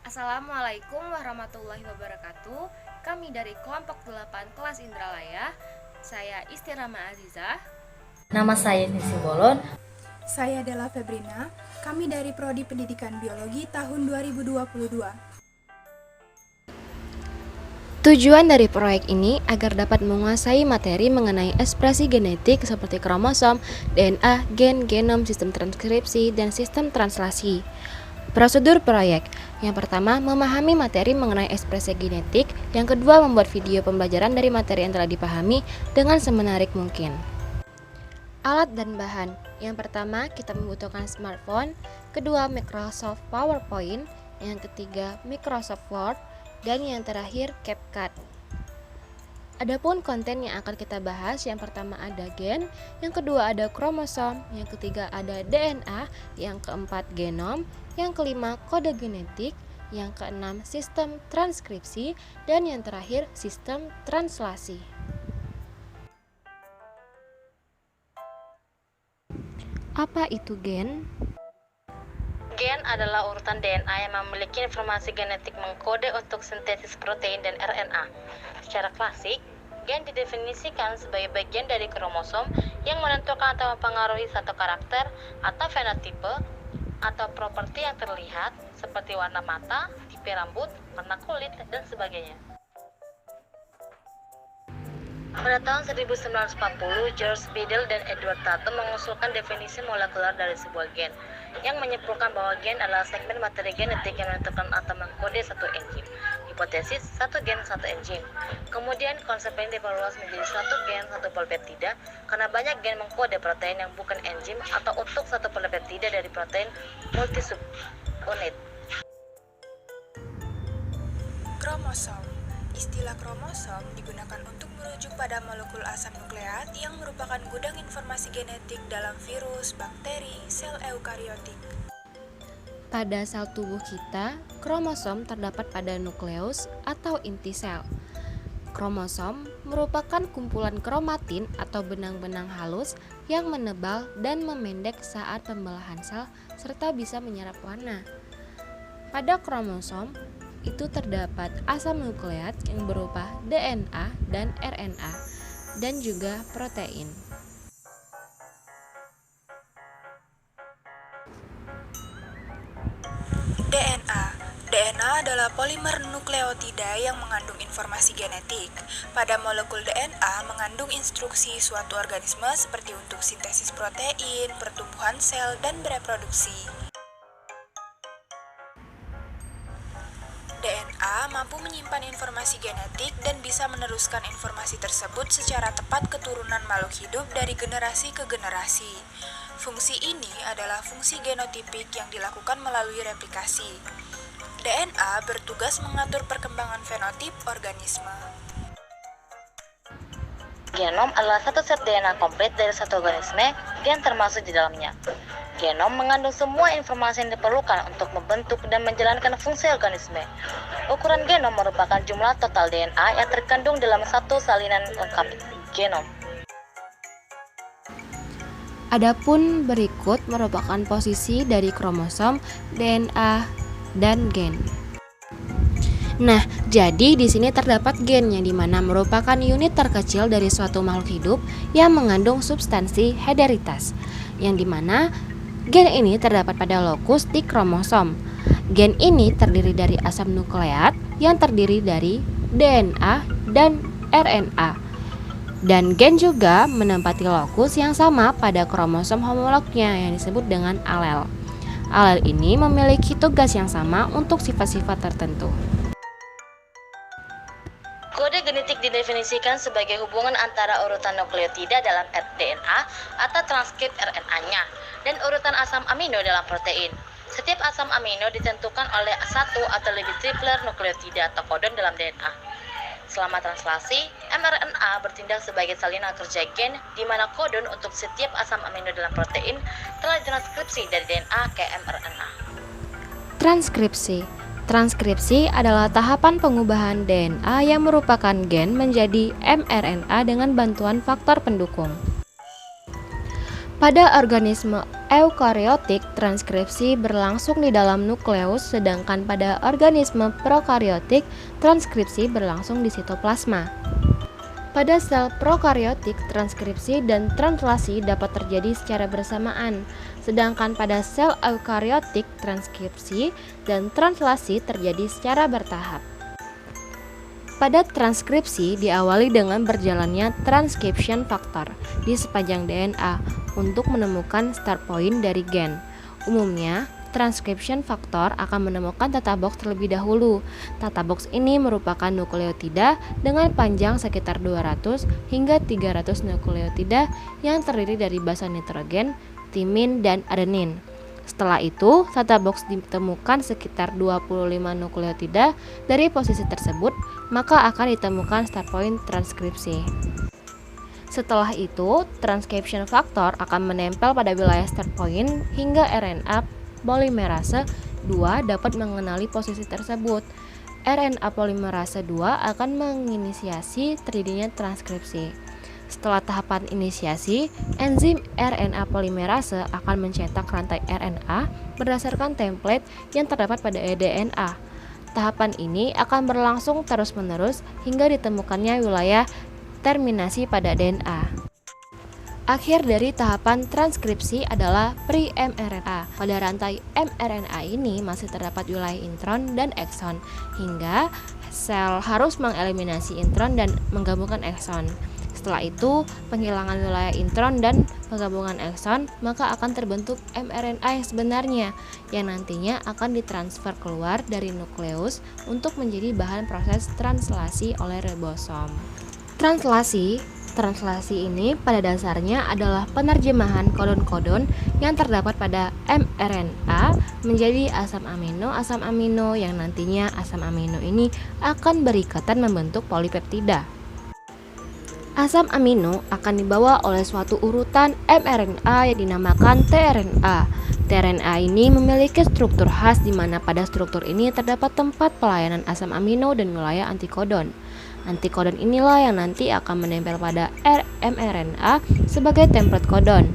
Assalamualaikum warahmatullahi wabarakatuh. Kami dari kelompok 8 kelas Indralaya. Saya Istirama Azizah. Nama saya Nisi Bolon. Saya Della Febrina. Kami dari Prodi Pendidikan Biologi tahun 2022. Tujuan dari proyek ini agar dapat menguasai materi mengenai ekspresi genetik seperti kromosom, DNA, gen, genom, sistem transkripsi, dan sistem translasi. Prosedur proyek. Yang pertama, memahami materi mengenai ekspresi genetik. Yang kedua, membuat video pembelajaran dari materi yang telah dipahami dengan semenarik mungkin. Alat dan bahan. Yang pertama, kita membutuhkan smartphone. Kedua, Microsoft PowerPoint. Yang ketiga, Microsoft Word. Dan yang terakhir, CapCut. Adapun konten yang akan kita bahas, yang pertama ada gen, yang kedua ada kromosom, yang ketiga ada DNA, yang keempat genom, yang kelima kode genetik, yang keenam sistem transkripsi, dan yang terakhir sistem translasi. Apa itu gen? Gen adalah urutan DNA yang memiliki informasi genetik mengkode untuk sintesis protein dan RNA. Secara klasik, gen didefinisikan sebagai bagian dari kromosom yang menentukan atau mempengaruhi satu karakter atau fenotipe atau properti yang terlihat seperti warna mata, tipe rambut, warna kulit, dan sebagainya. Pada tahun 1940, George Biddle dan Edward Tatum mengusulkan definisi molekuler dari sebuah gen, yang menyimpulkan bahwa gen adalah segmen materi genetik yang menentukan atau mengkode satu enzim. Hipotesis, satu gen, satu enzim. Kemudian konsep ini diperluas menjadi satu gen, satu polipeptida, karena banyak gen mengkode protein yang bukan enzim atau untuk satu polipeptida dari protein multisubunit. Kromosom. Istilah kromosom digunakan untuk merujuk pada molekul asam nukleat yang merupakan gudang informasi genetik dalam virus, bakteri, sel eukariotik. Pada sel tubuh kita, kromosom terdapat pada nukleus atau inti sel. Kromosom merupakan kumpulan kromatin atau benang-benang halus yang menebal dan memendek saat pembelahan sel serta bisa menyerap warna. Pada kromosom itu terdapat asam nukleat yang berupa DNA dan RNA dan juga protein. DNA adalah polimer nukleotida yang mengandung informasi genetik. Pada molekul DNA mengandung instruksi suatu organisme seperti untuk sintesis protein, pertumbuhan sel, dan bereproduksi. DNA mampu menyimpan informasi genetik dan bisa meneruskan informasi tersebut secara tepat keturunan makhluk hidup dari generasi ke generasi. Fungsi ini adalah fungsi genotipik yang dilakukan melalui replikasi. DNA bertugas mengatur perkembangan fenotip organisme. Genom adalah satu set DNA komplit dari satu organisme yang termasuk di dalamnya. Genom mengandung semua informasi yang diperlukan untuk membentuk dan menjalankan fungsi organisme. Ukuran genom merupakan jumlah total DNA yang terkandung dalam satu salinan lengkap genom. Adapun berikut merupakan posisi dari kromosom, DNA, dan gen. Nah, jadi di sini terdapat gen yang dimana merupakan unit terkecil dari suatu makhluk hidup yang mengandung substansi hederitas, yang dimana gen ini terdapat pada lokus di kromosom. Gen ini terdiri dari asam nukleat yang terdiri dari DNA dan RNA. Dan gen juga menempati lokus yang sama pada kromosom homolognya yang disebut dengan alel. Alel ini memiliki tugas yang sama untuk sifat-sifat tertentu. Kode genetik didefinisikan sebagai hubungan antara urutan nukleotida dalam DNA atau transkrip RNA-nya dan urutan asam amino dalam protein. Setiap asam amino ditentukan oleh satu atau lebih tripler nukleotida atau kodon dalam DNA. Selama translasi, mRNA bertindak sebagai salinan kerja gen di mana kodon untuk setiap asam amino dalam protein telah ditranskripsi dari DNA ke mRNA. Transkripsi. Transkripsi adalah tahapan pengubahan DNA yang merupakan gen menjadi mRNA dengan bantuan faktor pendukung. Pada organisme eukariotik, transkripsi berlangsung di dalam nukleus, sedangkan pada organisme prokariotik, transkripsi berlangsung di sitoplasma. Pada sel prokariotik, transkripsi dan translasi dapat terjadi secara bersamaan, sedangkan pada sel eukariotik, transkripsi dan translasi terjadi secara bertahap. Pada transkripsi diawali dengan berjalannya transcription factor di sepanjang DNA untuk menemukan start point dari gen. Umumnya, transcription factor akan menemukan tata box terlebih dahulu. Tata box ini merupakan nukleotida dengan panjang sekitar 200 hingga 300 nukleotida yang terdiri dari basa nitrogen, timin, dan adenin. Setelah itu, tata box ditemukan sekitar 25 nukleotida dari posisi tersebut, maka akan ditemukan start point transkripsi. Setelah itu, transcription factor akan menempel pada wilayah start point hingga RNA polimerase 2 dapat mengenali posisi tersebut. RNA polimerase 2 akan menginisiasi terjadinya transkripsi. Setelah tahapan inisiasi, enzim RNA polimerase akan mencetak rantai RNA berdasarkan template yang terdapat pada DNA. Tahapan ini akan berlangsung terus-menerus hingga ditemukannya wilayah terminasi pada DNA. Akhir dari tahapan transkripsi adalah pre-mRNA. Pada rantai mRNA ini masih terdapat wilayah intron dan ekson, hingga sel harus mengeliminasi intron dan menggabungkan ekson. Setelah itu, penghilangan wilayah intron dan penggabungan ekson, maka akan terbentuk mRNA yang sebenarnya, yang nantinya akan ditransfer keluar dari nukleus untuk menjadi bahan proses translasi oleh ribosom. Translasi ini pada dasarnya adalah penerjemahan kodon-kodon yang terdapat pada mRNA menjadi asam amino yang nantinya asam amino ini akan berikatan membentuk polipeptida. Asam amino akan dibawa oleh suatu urutan mRNA yang dinamakan tRNA. tRNA ini memiliki struktur khas di mana pada struktur ini terdapat tempat pelayanan asam amino dan wilayah antikodon. Antikodon inilah yang nanti akan menempel pada mRNA sebagai template kodon.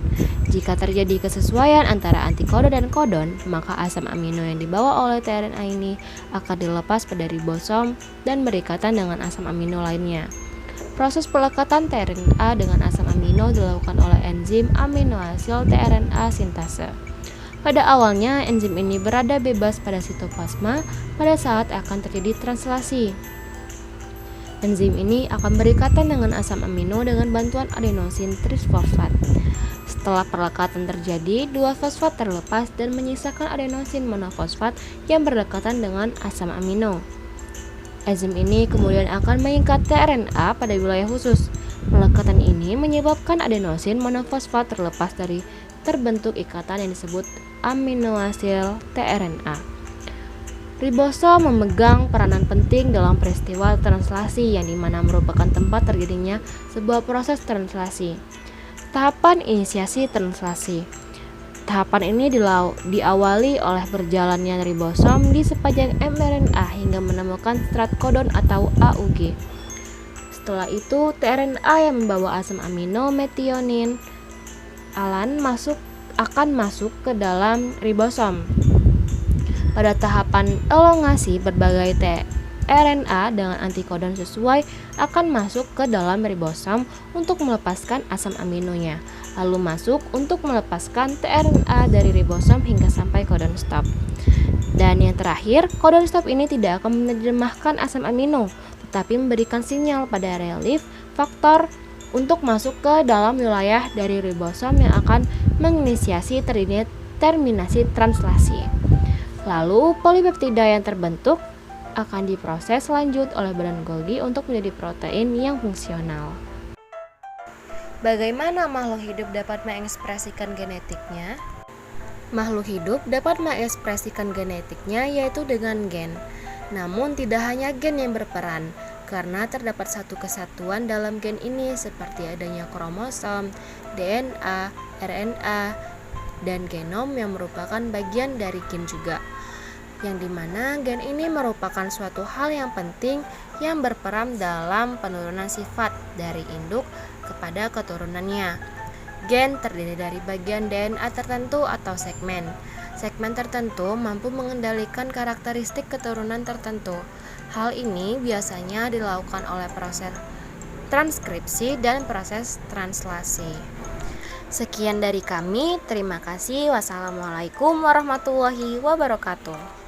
Jika terjadi kesesuaian antara antikodon dan kodon, maka asam amino yang dibawa oleh tRNA ini akan dilepas pada ribosom dan berikatan dengan asam amino lainnya. Proses pelekatan tRNA dengan asam amino dilakukan oleh enzim aminoasil tRNA sintase. Pada awalnya, enzim ini berada bebas pada sitoplasma pada saat akan terjadi translasi. Enzim ini akan berikatan dengan asam amino dengan bantuan adenosin trisfosfat. Setelah perlekatan terjadi, 2 fosfat terlepas dan menyisakan adenosin monofosfat yang berdekatan dengan asam amino. Enzim ini kemudian akan mengikat tRNA pada wilayah khusus. Pelekatan ini menyebabkan adenosin monofosfat terlepas dari terbentuk ikatan yang disebut aminoasil tRNA. Ribosom memegang peranan penting dalam peristiwa translasi yang dimana merupakan tempat terjadinya sebuah proses translasi. Tahapan inisiasi translasi. Tahapan ini diawali oleh berjalannya ribosom di sepanjang mRNA hingga menemukan strat kodon atau AUG. Setelah itu, tRNA yang membawa asam amino metionin alan akan masuk ke dalam ribosom. Pada tahapan elongasi, berbagai tRNA dengan antikodon sesuai akan masuk ke dalam ribosom untuk melepaskan asam aminonya, lalu masuk untuk melepaskan tRNA dari ribosom hingga sampai codon stop. Dan yang terakhir, codon stop ini tidak akan menerjemahkan asam amino, tetapi memberikan sinyal pada relief faktor untuk masuk ke dalam wilayah dari ribosom yang akan menginisiasi terminasi translasi. Lalu polipeptida yang terbentuk akan diproses lanjut oleh badan Golgi untuk menjadi protein yang fungsional. Bagaimana makhluk hidup dapat mengekspresikan genetiknya? Makhluk hidup dapat mengekspresikan genetiknya yaitu dengan gen. Namun tidak hanya gen yang berperan, karena terdapat satu kesatuan dalam gen ini seperti adanya kromosom, DNA, RNA, dan genom yang merupakan bagian dari gen juga. Yang dimana gen ini merupakan suatu hal yang penting yang berperan dalam penurunan sifat dari induk kepada keturunannya. Gen terdiri dari bagian DNA tertentu atau segmen. Segmen tertentu mampu mengendalikan karakteristik keturunan tertentu. Hal ini biasanya dilakukan oleh proses transkripsi dan proses translasi. Sekian dari kami, terima kasih. Wassalamualaikum warahmatullahi wabarakatuh.